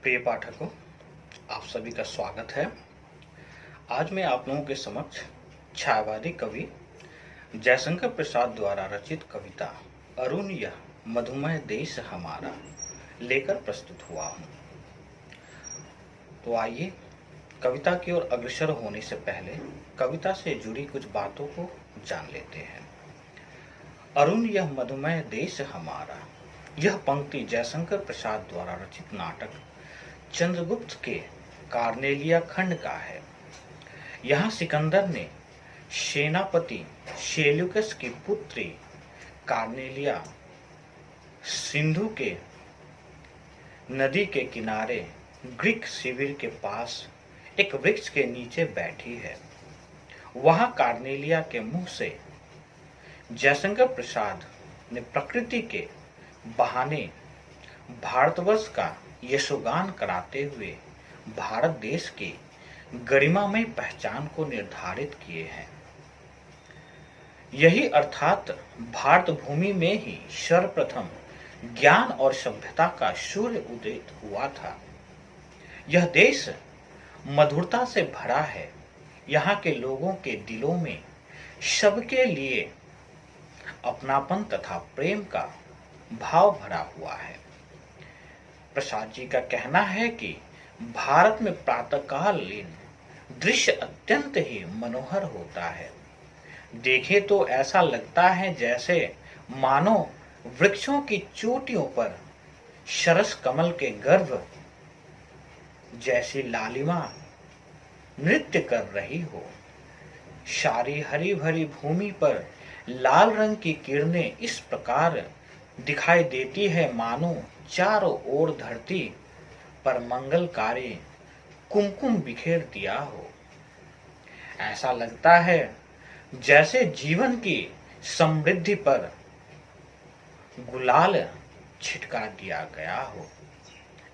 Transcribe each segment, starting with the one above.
प्रिय पाठकों, आप सभी का स्वागत है। आज मैं आप लोगों के समक्ष छायावादी कवि जयशंकर प्रसाद द्वारा रचित कविता अरुण यह मधुमय देश हमारा लेकर प्रस्तुत हुआ हूँ। तो आइए कविता की ओर अग्रसर होने से पहले कविता से जुड़ी कुछ बातों को जान लेते हैं। अरुण यह मधुमय देश हमारा, यह पंक्ति जयशंकर प्रसाद द्वारा रचित नाटक चंद्रगुप्त के कार्नेलिया खंड का है। यहाँ सिकंदर ने सेनापति सेल्यूकस की पुत्री कार्नेलिया सिंधु के नदी के किनारे ग्रीक शिविर के पास एक वृक्ष के नीचे बैठी है। वहां कार्नेलिया के मुंह से जयशंकर प्रसाद ने प्रकृति के बहाने भारतवर्ष का यशोगान कराते हुए भारत देश की गरिमामय पहचान को निर्धारित किए हैं। यही अर्थात भारत भूमि में ही सर्वप्रथम ज्ञान और सभ्यता का सूर्य उदय हुआ था। यह देश मधुरता से भरा है। यहाँ के लोगों के दिलों में सबके लिए अपनापन तथा प्रेम का भाव भरा हुआ है। प्रसाद जी का कहना है कि भारत में प्रातःकालीन दृश्य अत्यंत ही मनोहर होता है। देखे तो ऐसा लगता है जैसे मानो वृक्षों की चोटियों पर सरस कमल के गर्भ जैसी लालिमा नृत्य कर रही हो। सारी हरी भरी भूमि पर लाल रंग की किरणें इस प्रकार दिखाई देती है मानो चारों ओर धरती पर मंगलकारी कुमकुम बिखेर दिया हो। ऐसा लगता है जैसे जीवन की समृद्धि पर गुलाल छिटका दिया गया हो।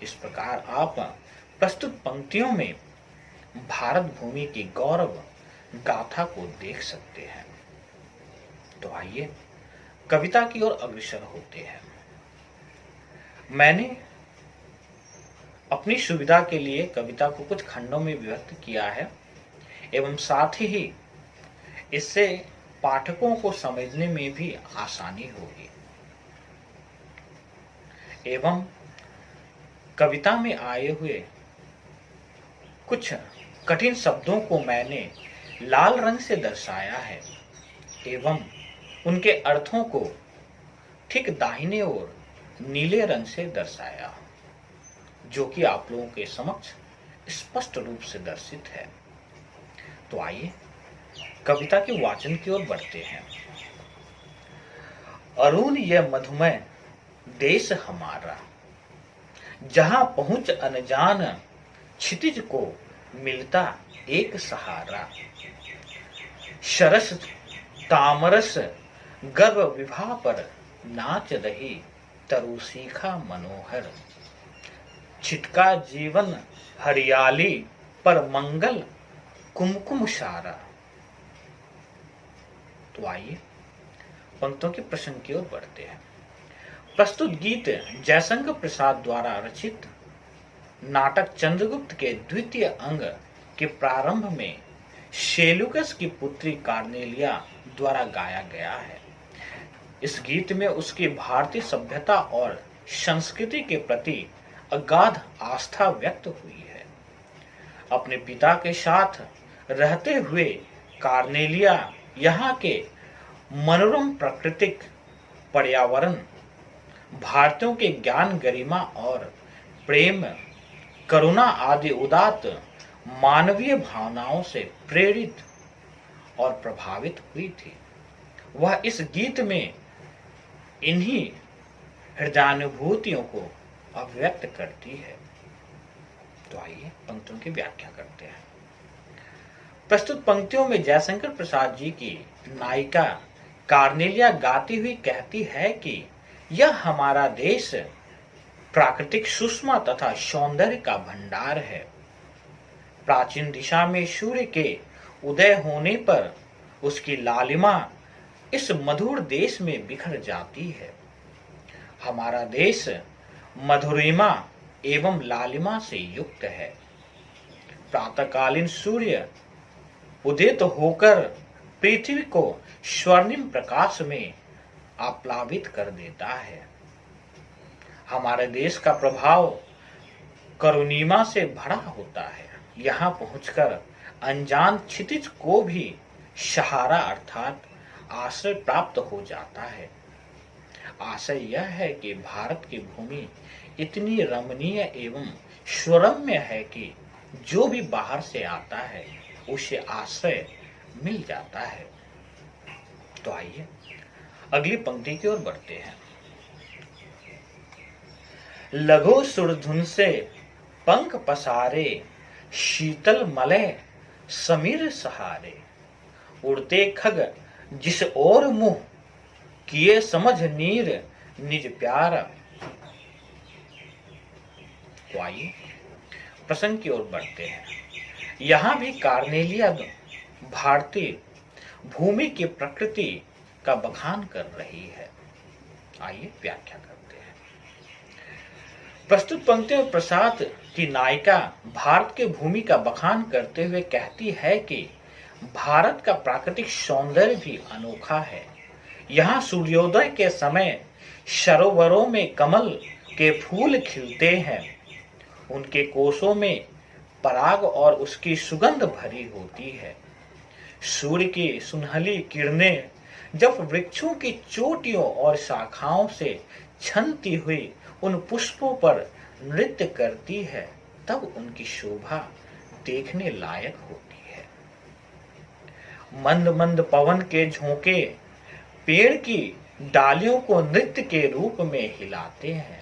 इस प्रकार आप प्रस्तुत पंक्तियों में भारत भूमि की गौरव गाथा को देख सकते हैं। तो आइए कविता की ओर अग्रसर होते हैं। मैंने अपनी सुविधा के लिए कविता को कुछ खंडों में विभक्त किया है एवं साथ ही इससे पाठकों को समझने में भी आसानी होगी। एवं कविता में आए हुए कुछ कठिन शब्दों को मैंने लाल रंग से दर्शाया है एवं उनके अर्थों को ठीक दाहिने ओर नीले रंग से दर्शाया, जो कि आप लोगों के समक्ष स्पष्ट रूप से दर्शित है। तो आइए कविता के वाचन की ओर बढ़ते हैं। अरुण यह मधुमय देश हमारा, जहां पहुंच अनजान क्षितिज को मिलता एक सहारा। सरस तामरस गर्भ विवाह पर नाच रही तरुशिखा मनोहर। छिटका जीवन हरियाली पर मंगल कुमकुम सारा। तो आइए पंक्तियों के प्रसंग की ओर बढ़ते हैं। प्रस्तुत गीत जयशंकर प्रसाद द्वारा रचित नाटक चंद्रगुप्त के द्वितीय अंग के प्रारंभ में सेल्यूकस की पुत्री कार्नेलिया द्वारा गाया गया है। इस गीत में उसकी भारतीय सभ्यता और संस्कृति के प्रति अगाध आस्था व्यक्त हुई है। अपने पिता के साथ रहते हुए कार्नेलिया यहाँ के मनोरम प्राकृतिक पर्यावरण, भारतीयों के ज्ञान गरिमा और प्रेम करुणा आदि उदात्त मानवीय भावनाओं से प्रेरित और प्रभावित हुई थी। वह इस गीत में इन्हीं हृदयानुभूतियों को अभिव्यक्त करती है। तो आइए पंक्तियों की व्याख्या करते हैं। प्रस्तुत पंक्तियों में जयशंकर प्रसाद जी की नायिका कार्नेलिया गाती हुई कहती है कि यह हमारा देश प्राकृतिक सुषमा तथा सौंदर्य का भंडार है। प्राचीन दिशा में सूर्य के उदय होने पर उसकी लालिमा इस मधुर देश में बिखर जाती है। हमारा देश मधुरिमा एवं लालिमा से युक्त है। प्रातःकालीन सूर्य उदित होकर पृथ्वी को स्वर्णिम प्रकाश में आप्लावित कर देता है। हमारे देश का प्रभाव करुणिमा से भरा होता है। यहाँ पहुंचकर अनजान क्षितिज को भी सहारा अर्थात आश्रय प्राप्त हो जाता है। आशय यह है कि भारत की भूमि इतनी रमणीय एवं स्वरम्य है कि जो भी बाहर से आता है उसे आश्रय मिल जाता है। तो आइए अगली पंक्ति की ओर बढ़ते हैं। लघु सुरधुन से पंख पसारे, शीतल मलय समीर सहारे, उड़ते खग जिस ओर मुंह, किए समझ नीर निज प्यार। तो आइए प्रसंग की ओर बढ़ते हैं। यहां भी कार्नेलिया भारतीय भूमि की प्रकृति का बखान कर रही है। आइए व्याख्या करते हैं। प्रस्तुत पंक्तियों में प्रसाद की नायिका भारत के भूमि का बखान करते हुए कहती है कि भारत का प्राकृतिक सौंदर्य भी अनोखा है। यहाँ सूर्योदय के समय सरोवरों में कमल के फूल खिलते हैं। उनके कोसों में पराग और उसकी सुगंध भरी होती है। सूर्य की सुनहली किरणें जब वृक्षों की चोटियों और शाखाओं से छनती हुई उन पुष्पों पर नृत्य करती है, तब उनकी शोभा देखने लायक होती है। मंद मंद पवन के झोंके पेड़ की डालियों को नृत्य के रूप में हिलाते हैं।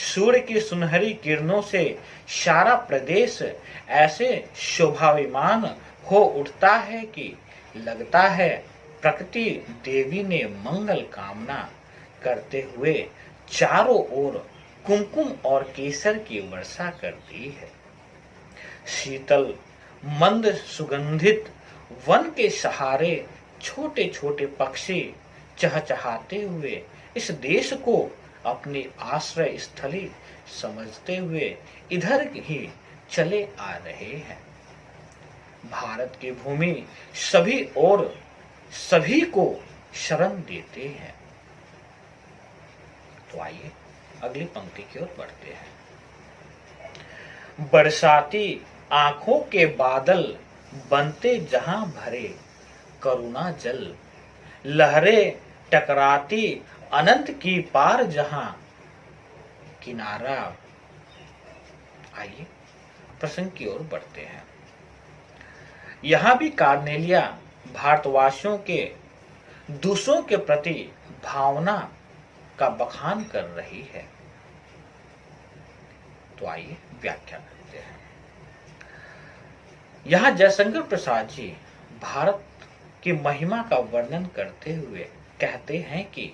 सूर्य की सुनहरी किरणों से सारा प्रदेश ऐसे शोभाविमान हो उठता है कि लगता है प्रकृति देवी ने मंगल कामना करते हुए चारों ओर कुमकुम और केसर की वर्षा कर दी है। शीतल मंद सुगंधित वन के सहारे छोटे छोटे पक्षी चहचहाते हुए इस देश को अपनी आश्रय स्थली समझते हुए इधर ही चले आ रहे हैं। भारत की भूमि सभी और सभी को शरण देते हैं। तो आइए अगली पंक्ति की ओर बढ़ते हैं। बरसाती आंखों के बादल बनते जहां भरे करुणा जल, लहरें टकराती अनंत की पार जहां किनारा। आइए प्रसंग की ओर बढ़ते हैं। यहां भी कार्नेलिया भारतवासियों के दूसरों के प्रति भावना का बखान कर रही है। तो आइए व्याख्या करते हैं। यहां जयशंकर प्रसाद जी भारत की महिमा का वर्णन करते हुए कहते हैं कि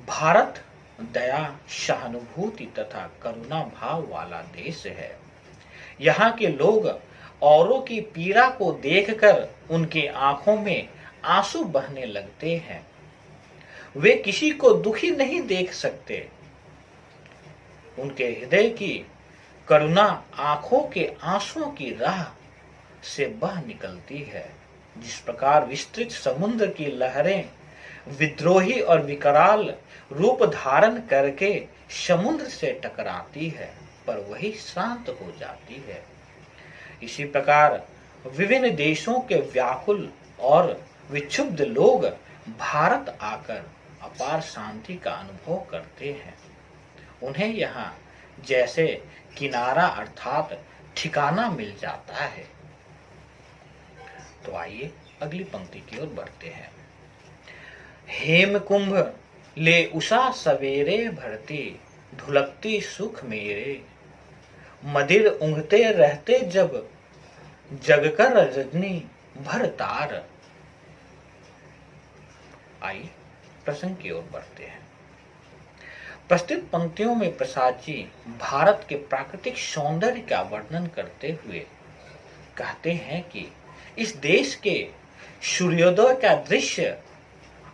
भारत दया, सहानुभूति तथा करुणा भाव वाला देश है। यहाँ के लोग औरों की पीड़ा को देखकर उनकी आंखों में आंसू बहने लगते हैं। वे किसी को दुखी नहीं देख सकते। उनके हृदय की करुणा आंखों के आंसुओं की राह से बह निकलती है। जिस प्रकार विस्तृत समुद्र की लहरें विद्रोही और विकराल रूप धारण करके समुद्र से टकराती है, पर वही शांत हो जाती है, इसी प्रकार विभिन्न देशों के व्याकुल और विक्षुब्ध लोग भारत आकर अपार शांति का अनुभव करते हैं। उन्हें यहाँ जैसे किनारा अर्थात ठिकाना मिल जाता है। तो आइए अगली पंक्ति की ओर बढ़ते हैं। हेम कुंभ ले उषा सवेरे भरती, ढुलकती सुख मेरे, मदिर उंघते रहते जब जगकर रजनी भर तार। आइए प्रसंग की ओर बढ़ते हैं। प्रस्तुत पंक्तियों में प्रसाद जी भारत के प्राकृतिक सौंदर्य का वर्णन करते हुए कहते हैं कि इस देश के सूर्योदय का दृश्य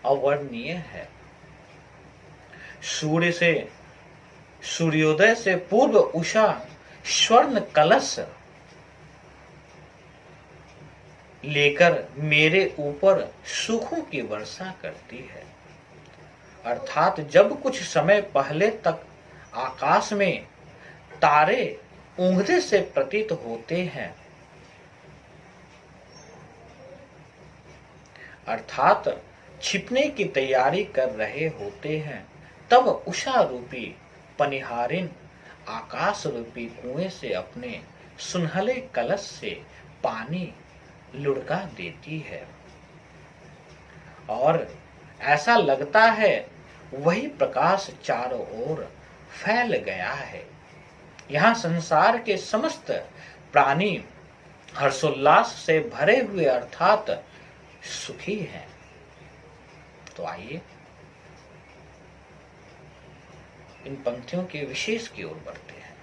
अवर्णनीय है। सूर्य से सूर्योदय से पूर्व उषा स्वर्ण कलश लेकर मेरे ऊपर सुखों की वर्षा करती है। अर्थात जब कुछ समय पहले तक आकाश में तारे ऊँघते से प्रतीत होते हैं, अर्थात छिपने की तैयारी कर रहे होते हैं, तब उषा रूपी पनिहारिन आकाश रूपी कुएं से अपने सुनहले कलश से पानी लुढ़का देती है और ऐसा लगता है वही प्रकाश चारों ओर फैल गया है। यहाँ संसार के समस्त प्राणी हर्षोल्लास से भरे हुए अर्थात सुखी हैं। तो आइए इन पंक्तियों के विशेष की ओर बढ़ते हैं।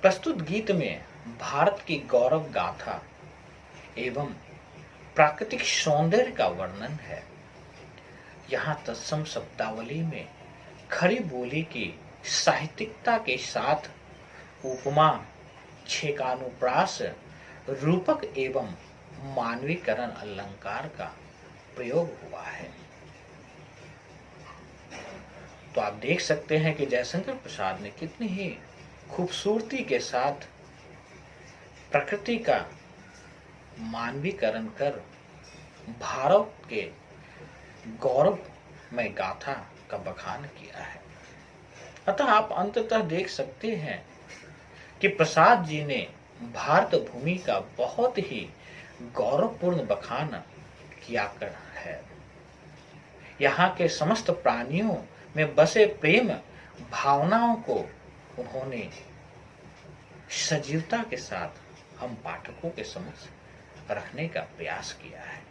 प्रस्तुत गीत में भारत की गौरव गाथा एवं प्राकृतिक सौंदर्य का वर्णन है। यहाँ तत्सम शब्दावली में खरी बोली की साहित्यिकता के साथ उपमा, छेकानुप्रास, रूपक एवं मानवीकरण अलंकार का प्रयोग हुआ है। तो आप देख सकते हैं कि जयशंकर प्रसाद ने कितनी ही खूबसूरती के साथ प्रकृति का मानवीकरण कर भारत के गौरवमय गाथा का बखान किया है। अतः आप अंततः देख सकते हैं कि प्रसाद जी ने भारत भूमि का बहुत ही गौरवपूर्ण बखान किया कर है। यहाँ के समस्त प्राणियों में बसे प्रेम भावनाओं को उन्होंने सजीवता के साथ हम पाठकों के समक्ष रखने का प्रयास किया है।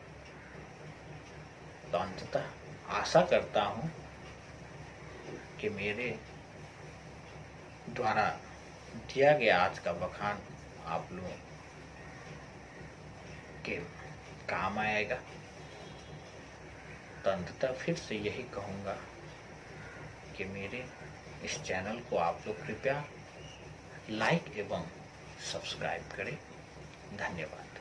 तो अंततः आशा करता हूं कि मेरे द्वारा दिया गया आज का बखान आप लोगों के काम आएगा। तो अंततः फिर से यही कहूंगा कि मेरे इस चैनल को आप लोग कृपया लाइक एवं सब्सक्राइब करें। धन्यवाद।